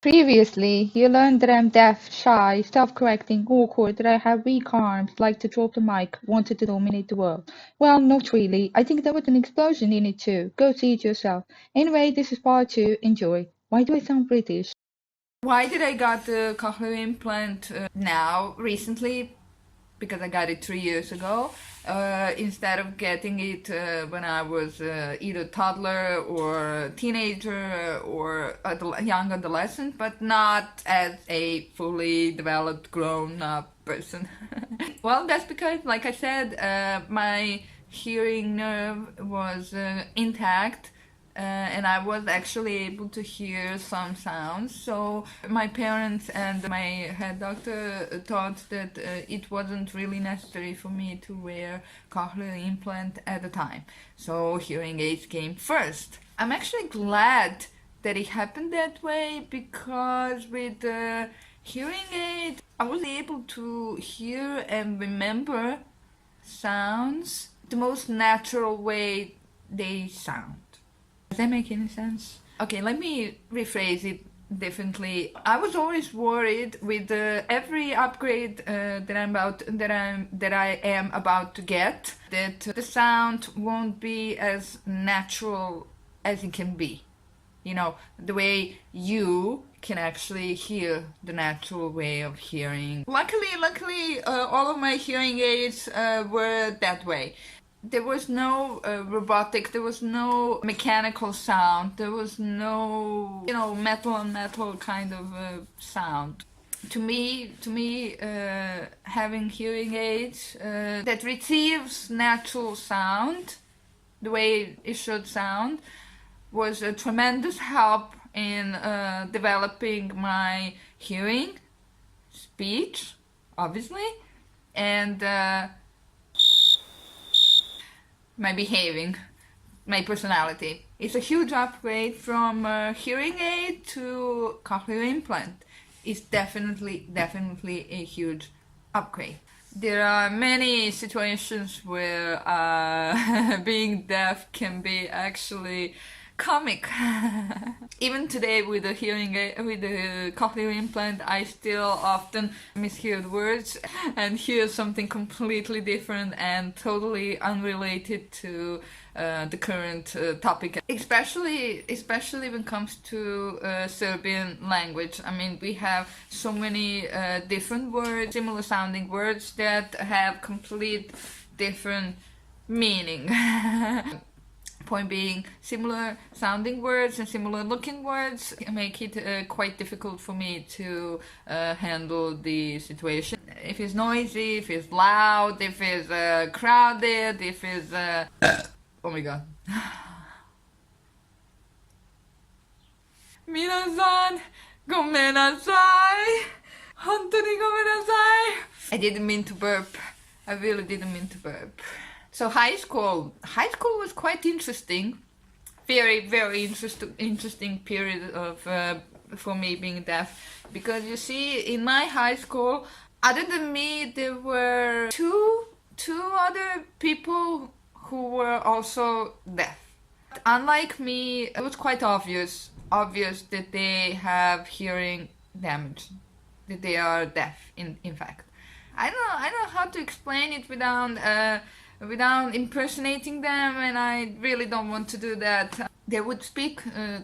Previously, you learned that I'm deaf, shy, self-correcting, awkward, that I have weak arms, like to drop the mic, wanted to dominate the world. Well, not really. I think there was an explosion in it too. Go see it yourself. Anyway, this is part 2. Enjoy. Why do I sound British? Why did I got the cochlear implant now, recently? Because I got it 3 years ago, instead of getting it when I was either toddler or teenager or young adolescent, but not as a fully developed grown-up person. Well, that's because, like I said, my hearing nerve was intact. And I was actually able to hear some sounds. So my parents and my head doctor thought that it wasn't really necessary for me to wear cochlear implant at the time. So hearing aids came first. I'm actually glad that it happened that way, because with the hearing aid I was able to hear and remember sounds the most natural way they sound. Does that make any sense? Okay, let me rephrase it differently. I was always worried with every upgrade that I am about to get, that the sound won't be as natural as it can be. You know, the way you can actually hear the natural way of hearing. Luckily, all of my hearing aids were that way. There was no robotic, there was no mechanical sound, there was no, metal on metal kind of sound. To me, having hearing aids that receives natural sound, the way it should sound, was a tremendous help in developing my hearing, speech, obviously, and my behaving, my personality. It's a huge upgrade from hearing aid to cochlear implant. It's definitely a huge upgrade. There are many situations where being deaf can be actually comic. Even today with the hearing aid, with the cochlear implant, I still often mishear the words and hear something completely different and totally unrelated to the current topic. Especially when it comes to Serbian language. I mean, we have so many different words, similar sounding words that have complete different meaning. Point being, similar sounding words and similar looking words make it quite difficult for me to handle the situation. If it's noisy, if it's loud, if it's crowded, if it's oh my god. 皆さん、ごめんなさい。本当にごめんなさい。I didn't mean to burp. I really didn't mean to burp. So high school was quite interesting. Very interesting period of for me being deaf, because you see, in my high school, other than me, there were two other people who were also deaf. Unlike me, it was quite obvious that they have hearing damage, that they are deaf. In fact, I don't know how to explain it without impersonating them, and I really don't want to do that. They would speak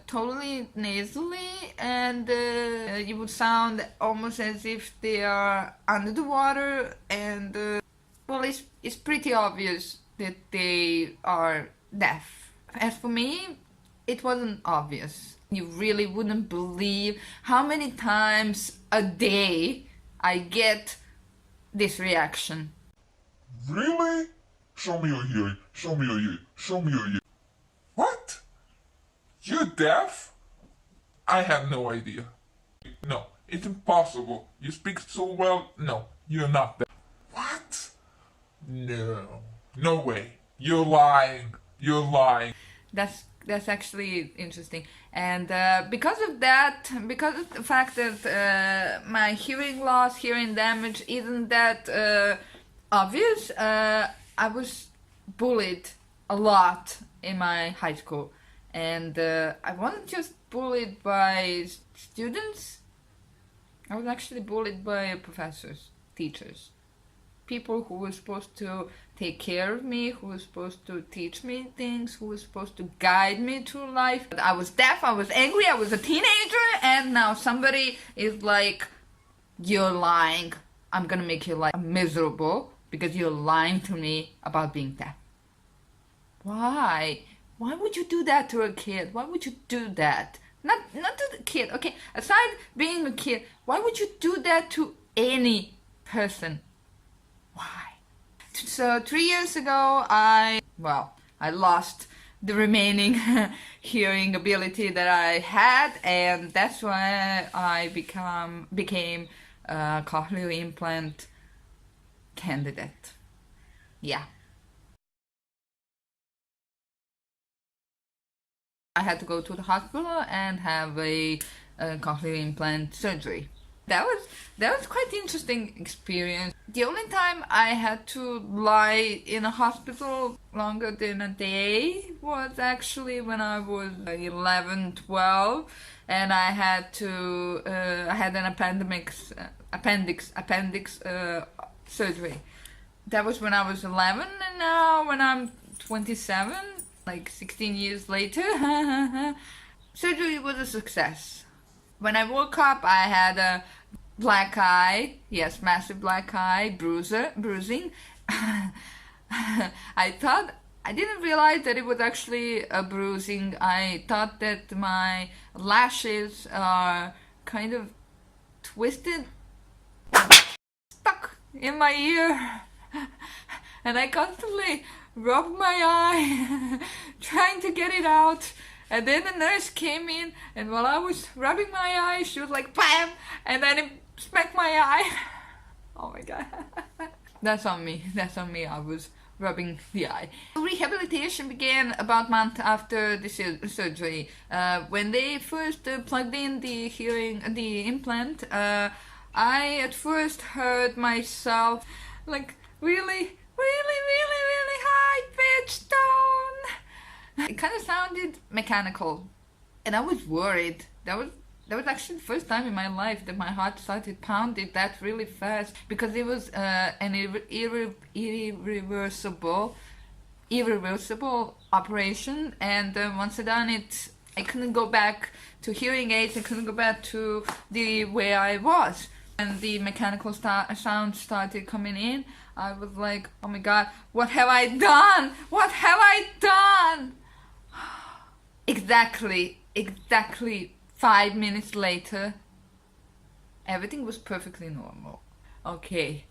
totally nasally, and it would sound almost as if they are under the water, and well, it's pretty obvious that they are deaf. As for me, it wasn't obvious. You really wouldn't believe how many times a day I get this reaction. Really? Show me your hearing. Show me your ear. Show me your ear. What? You're deaf? I have no idea. No, it's impossible. You speak so well. No, you're not deaf. What? No. No way. You're lying. You're lying. That's actually interesting, and because of the fact that my hearing loss, hearing damage isn't that obvious, I was bullied a lot in my high school, And I wasn't just bullied by students, I was actually bullied by professors, teachers, people who were supposed to take care of me, who were supposed to teach me things, who were supposed to guide me through life. I was deaf, I was angry, I was a teenager, and now somebody is like, you're lying. I'm gonna make your life miserable because you're lying to me about being deaf. Why? Why would you do that to a kid? Why would you do that? Not to the kid, okay? Aside being a kid, why would you do that to any person? Why? So 3 years ago, I lost the remaining hearing ability that I had, and that's why I became a cochlear implant candidate. Yeah. I had to go to the hospital and have a cochlear implant surgery. That was quite interesting experience. The only time I had to lie in a hospital longer than a day was actually when I was 11, 12, and I had an appendix surgery. That was when I was 11, and now when I'm 27, like 16 years later, surgery was a success. When I woke up, I had a black eye, yes, massive black eye, bruising. I didn't realize that it was actually a bruising. I thought that my lashes are kind of twisted, stuck in my ear, and I constantly rubbed my eye, trying to get it out. And then the nurse came in, and while I was rubbing my eye, she was like, BAM! And then it smacked my eye. Oh my god. That's on me. I was rubbing the eye. Rehabilitation began about a month after the surgery. When they first plugged in the implant, I at first heard myself like really high-pitched tone. It kind of sounded mechanical, and I was worried. That was actually the first time in my life that my heart started pounding that really fast, because it was an irreversible operation, and once I done it, I couldn't go back to hearing aids. I couldn't go back to the way I was. And the mechanical sound started coming in. I was like, oh my god, what have I done? What have I done? Exactly 5 minutes later, everything was perfectly normal. Okay,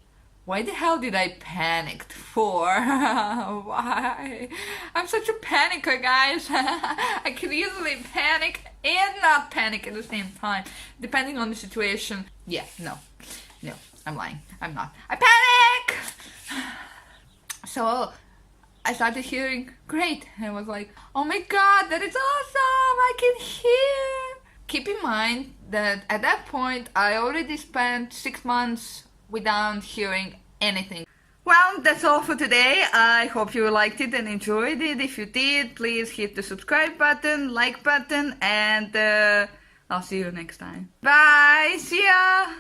why the hell did I panic for? Why? I'm such a panicker, guys. I can easily panic and not panic at the same time, depending on the situation. Yeah, no, I'm lying. I'm not. I panic! So I started hearing great, and I was like, oh my god, that is awesome, I can hear. Keep in mind that at that point I already spent 6 months without hearing anything. Well, that's all for today. I hope you liked it and enjoyed it. If you did, please hit the subscribe button, like button, and I'll see you next time. Bye, see ya!